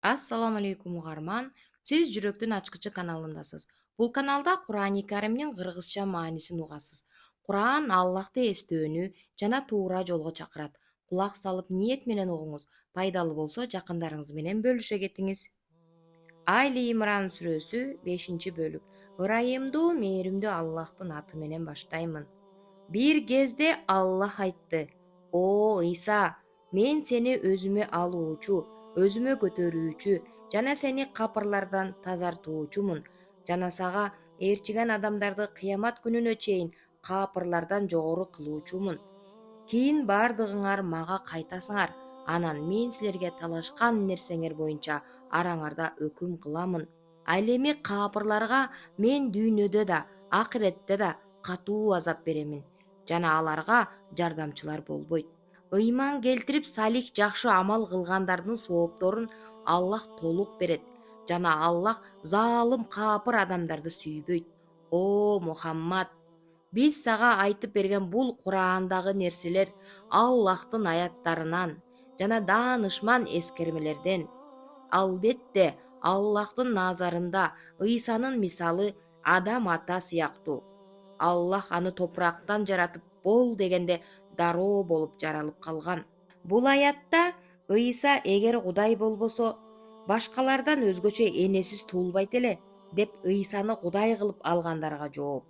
Assalamu alaikum угарман. Сиз Жүрөктүн ачкычы каналындасыз. Бул каналда Кур'ани Каримдин кыргызча маанисин угасыз. Кур'ан Аллахты эстөөнү жана туура жолго чакырат. Кулак салып ниет менен угуңуз. Пайдалуу болсо жакындарыңыз менен бөлүшө кетиңиз. Айли Имран сүрөсү 5-бөлүк. Ырайымдуу, мээримдүү Аллахтын аты менен баштаймын. Бир кезде Аллах айтты: "О Иса, мен сени өзүмө алуучу, өзүмө көтөрүүчү жана сени капырлардан тазартуучумун. Жана сага ээрчиген адамдарды кыямат күнүнө чейин капырлардан жогору кылуучумун. Кийин бардыгыңар мага кайтасыңар. Анан мен силерге талашкан нерсеңер боюнча араңарда өкүм кыламын. Ал эми капырларга мен дүйнөдө да, акыретте да катуу азап беремин. Жана аларга жардамчылар болбойт. Ыйман келтирип салих жакшы амал кылгандардын соопторун Аллах толук берет. Жана Аллах заалым капыр адамдарды сүйбөйт. О Мухаммад, биз сага айтып берген бул Кур'андагы нерселер Аллахтын аяттарынан жана даанышман эскермелерден. Албетте, Аллахтын назарында Ыйсанын мисалы адам ата сыяктуу. Аллах аны топурактан жаратып бол дегенде дароо болуп жаралып калган. Бул аятта Ыйса эгер Кудай болбосо, башкалардан өзгөчө энесиз туулбайт эле деп Ыйсаны Кудай кылып алгандарга жооп.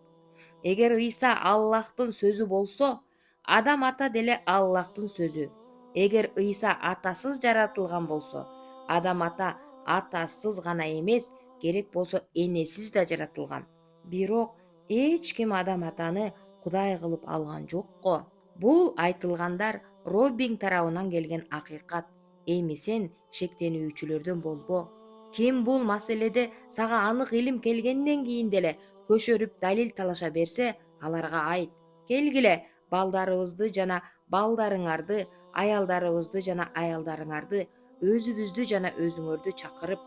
Эгер Ыйса Аллахтын сөзү болсо, адам ата деле Аллахтын сөзү. Эгер Ыйса атасыз жаратылган болсо, адам ата атасыз гана эмес, керек болсо энесиз да жаратылган. Бирок эч ким адам атаны Кудай кылып алган жокко. Бул айтылгандар Роббиң тарабынан келген акыйкат. Эми сен шектенүүчүлөрдөн болбо. Ким бул маселеде сага анык илим келгенден кийин деле көшөрүп далил талаша берсе, аларга айт: келгиле, балдарыбызды жана балдарыңарды, аялдарыбызды жана аялдарыңарды, өзүбүздү жана өзүңөрдү чакырып,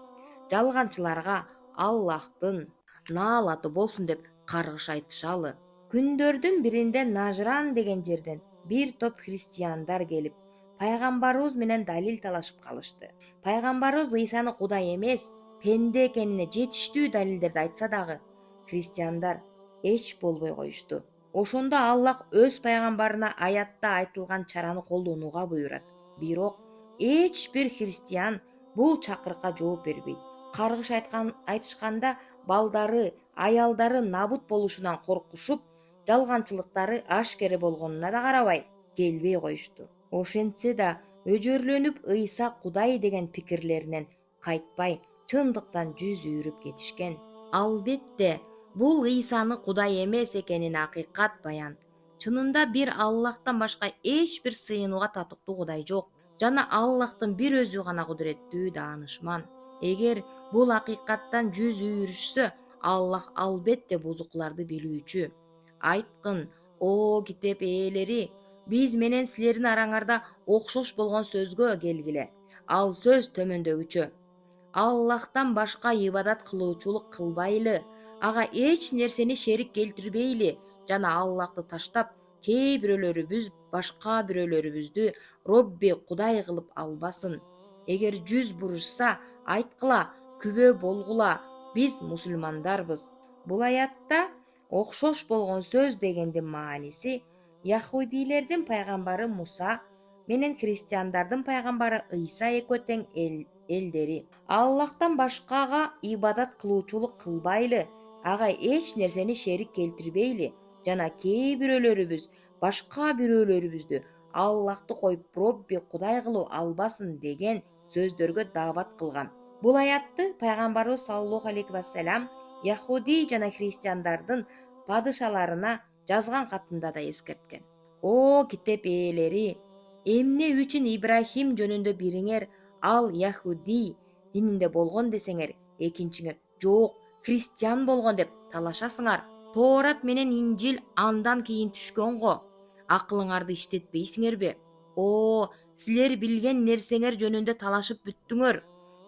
жалганчыларга Аллахтын наалаты болсун деп каргыш айтышалы. Күндөрдүн биринде Нажран деген жерден бир топ христиандар келип, пайгамбарыбыз менен далил талашып калышты. Пайгамбарыбыз Ыйсаны Кудай эмес, пенде экенине жетиштүү далилдерди айтса дагы, христиандар эч болбой коюшту. Ошондо Аллах өз пайгамбарына аятта айтылган чараны колдонууга буйрат. Бирок эч бир христиан бул чакырыкка жооп бербейт. Каргыш айтышканда балдары, аялдары набут болушунан коркушуп, жалганчылыктары ашкере болгонуна да карабай келбей коюшту. Ошентсе да өжөрлөнүп Ыйса Кудай деген пикирлеринен кайтпай, чындыктан жүз үйрүп кетишкен. Албетте, бул Ыйсаны Кудай эмес экенин акыйкат баян. Чынында бир Аллахтан башка эч бир сыйынууга татыктуу Кудай жок. Жана Аллахтын бир өзү гана кудуреттүү, даанышман. Эгер бул акыйкаттан жүз үйрүшсө, Аллах албетте бузукларды билүүчү. Айткын: о китеп ээлери, биз менен силердин араңарда окшош болгон сөзгө келгиле. Ал сөз төмөндөгүчө: Аллахтан башка ибадат кылуучулук кылбайлы, ага эч нерсени шерик келтирбейли, жана Аллахты таштап, кээ бирөөлөрүбүз башка бирөөлөрүбүздү Робби Кудай кылып албасын. Эгер жүз бурушса, айткыла, күбө болгула, биз мусулмандарбыз. Бул аятта окшош болгон сөз дегендин мааниси Яхудилердин пайгамбары Муса менен христиандардын пайгамбары Ыйса экөө тең элдери. Аллахтан башкага ибадат кылуучулук кылбайлы, ага эч нерсени шерик келтирбейли, жана кээ бирөөлөрүбүз башка бирөөлөрүбүздү Аллахты коюп Робби Кудай кылып албасын деген сөздөргө даават кылган. Бул аятты пайгамбарыбыз саллаллаху алейхи вассалам Яхуди жана христиандардын падышаларына жазган катында да эскерткен. О китеп ээлери, эмне үчүн Ибрахим жөнүндө бириңер ал Яхуди дининде болгон десеңер, экинчиңер жок, христиан болгон деп талашасыңар. Тоорат менен Инжил андан кийин түшкөн го. Акылыңарды иштетпейсиңерби? О, силер билген нерсеңер жөнүндө талашып бүттүңөр.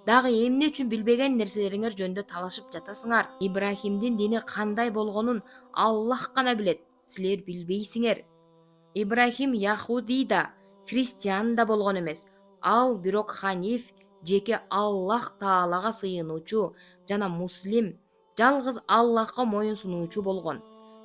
Дагы эмне үчүн билбеген нерселериңер жөнүндө талашып жатасыңар? Ибрахимдин дини кандай болгонун Аллах гана билет, силер билбейсиңер. Ибрахим Яхуди да, христиан да болгон эмес. Ал бирок ханиф, жеке Аллах Таалага сыйынуучу жана муслим жалгыз Аллахка моюн сунуучу болгон.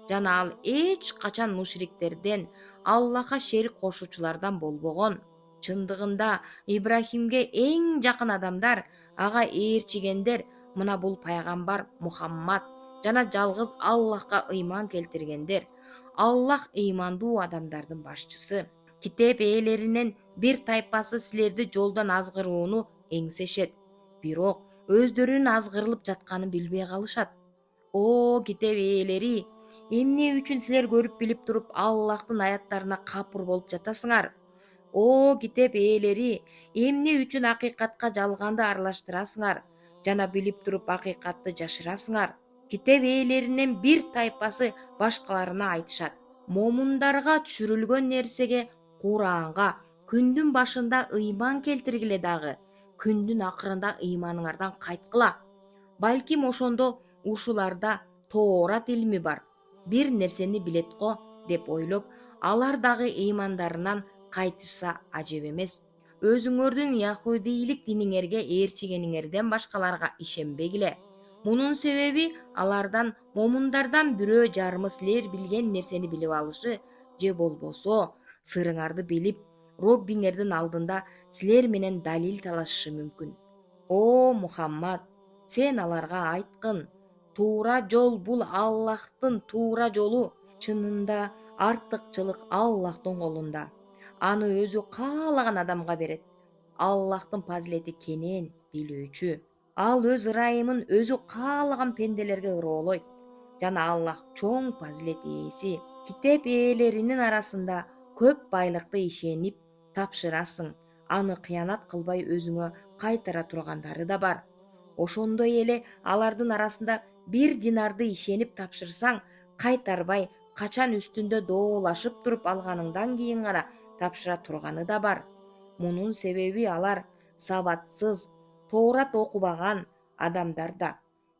Жана ал эч качан мушриктерден, Аллахка шерик кошуучулардан болбогон. Чындыгында Ибрахимге эң жакын адамдар, ага ээрчигендер мына бул пайгамбар Мухаммад жана жалгыз Аллахка ыйман келтиргендер. Аллах ыймандуу адамдардын башчысы. Китеп ээлеринен бир тайпасы силерди жолдон азгырууну эңсешет, бирок өздөрүнүн азгырылып жатканын билбей калышат. О китеп ээлери, эмне үчүн силер көрүп билип туруп Аллахтын аяттарына капыр болуп жатасыңар? О китеп ээлери, эмне үчүн акыйкатка жалганды аралаштырасыңар жана билип туруп акыйкатты жашырасыңар? Китеп ээлеринен бир тайпасы башкаларына айтышат: момундарга түшүрүлгөн нерсеге, Куранга күндүн башында ыйман келтиргиле дагы, күндүн акырында ыйманыңардан кайткыла. Балким ошондо ушуларда Тоорат илми бар, бир нерсени билет го деп ойлоп, алар дагы ыймандарынан кайтышса ажеп эмес. Өзүңөрдүн яхудийлик диниңерге ээрчигениңерден башкаларга ишенбегиле. Мунун себеби алардан, момундардан бирөө жарымы силер билген нерсени билип алышы, же болбосо сырыңарды билип, Роббиңердин алдында силер менен далил талашышы мүмкүн. О Мухаммад, сен аларга айткын: туура жол бул Аллахтын туура жолу. Чынында артыкчылык Аллахтын колунда. Аны өзү каалаган адамга берет. Аллахтын пазилети кенен, билүүчү. Ал өз ырайымын өзү каалаган пенделерге ыроолойт. Жана Аллах чоң пазилет ээси. Китеп ээлеринин арасында көп байлыкты ишенип тапшырасың. Аны кыянат кылбай өзүңө кайтара тургандары да бар. Ошондой эле алардын арасында бир динарды ишенип тапшырсаң, кайтарбай качан үстүндө доолашып туруп алганыңдан кийин гана тапшыра турганы да бар. Мунун себеби алар сабатсыз, Тоорат окубаган адамдар да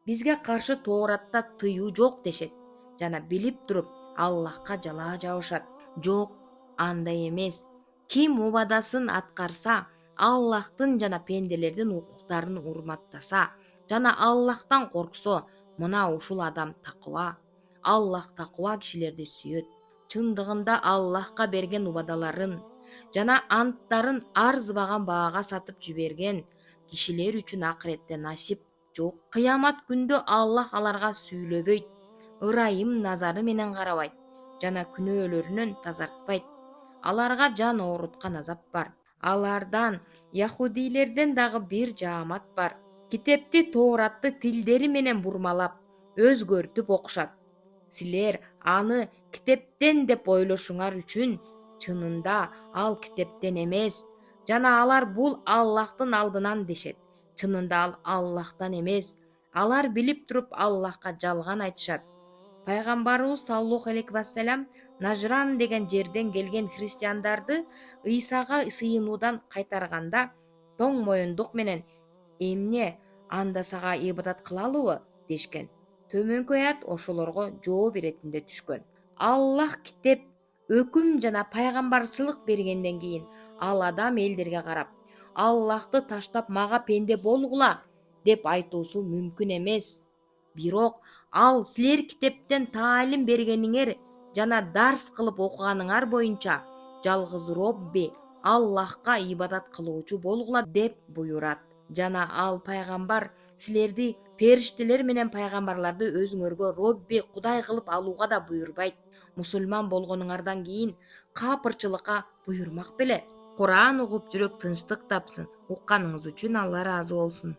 бизге каршы Тооратта тыюу жок дешет жана билип туруп Аллахка жалаа жабышат. Жок, андай эмес. Ким убадасын аткарса, Аллахтын жана пенделердин укуктарын урматтаса жана Аллахтан корксо, мына ушул адам такыба. Аллах такыба кишилерди сүйөт. Чындыгында Аллахка берген убадаларын жана анттарын арзыбаган баага сатып жиберген кишилер үчүн акыретте насип жок. Кыямат күндө Аллах аларга сүйлөбөйт, ырайым назары менен карабайт жана күнөөлөрүнөн тазартпайт. Аларга жан ооруткан азап бар. Алардан, яхудийлерден дагы бир жаамат бар. Китепти Тооратты тилдери менен бурмалап, өзгөртүп окушат. Силер аны китептен деп ойлошуңар үчүн, чынында ал китептен эмес. Жана алар бул Аллахтын алдынан дешет. Чынында ал Аллахтан эмес. Алар билип туруп Аллахка жалган айтышат. Пайгамбарыбыз саллаллаху алейхи вассалам Нажран деген жерден келген христиандарды Ыйсага сыйынуудан кайтарганда тоң моюндук менен: эмне, анда сага ибадат кылалыбы дешкен. Төмөнкү аят ошолорго жооп иретинде түшкөн. Аллах китеп, өкүм жана пайгамбарчылык бергенден кийин ал адам элдерге карап: Аллахты таштап мага пенде болгула деп айтуусу мүмкүн эмес. Бирок ал силер китептен таалим бергениңер жана дарс кылып окуганыңар боюнча жалгыз Робби, Аллахка ибадат кылуучу болгула деп буйрат. Жана ал пайгамбар силерди периштелер менен пайгамбарларды өзүңөргө Робби, Кудай кылып алууга да буйрбайт. Мусулман болгонуңардан кийин капырчылыкка буйрмак беле. Куран угуп жүрөк тынчтык тапсын. Укканыңыз үчүн Алла ыраазы болсун.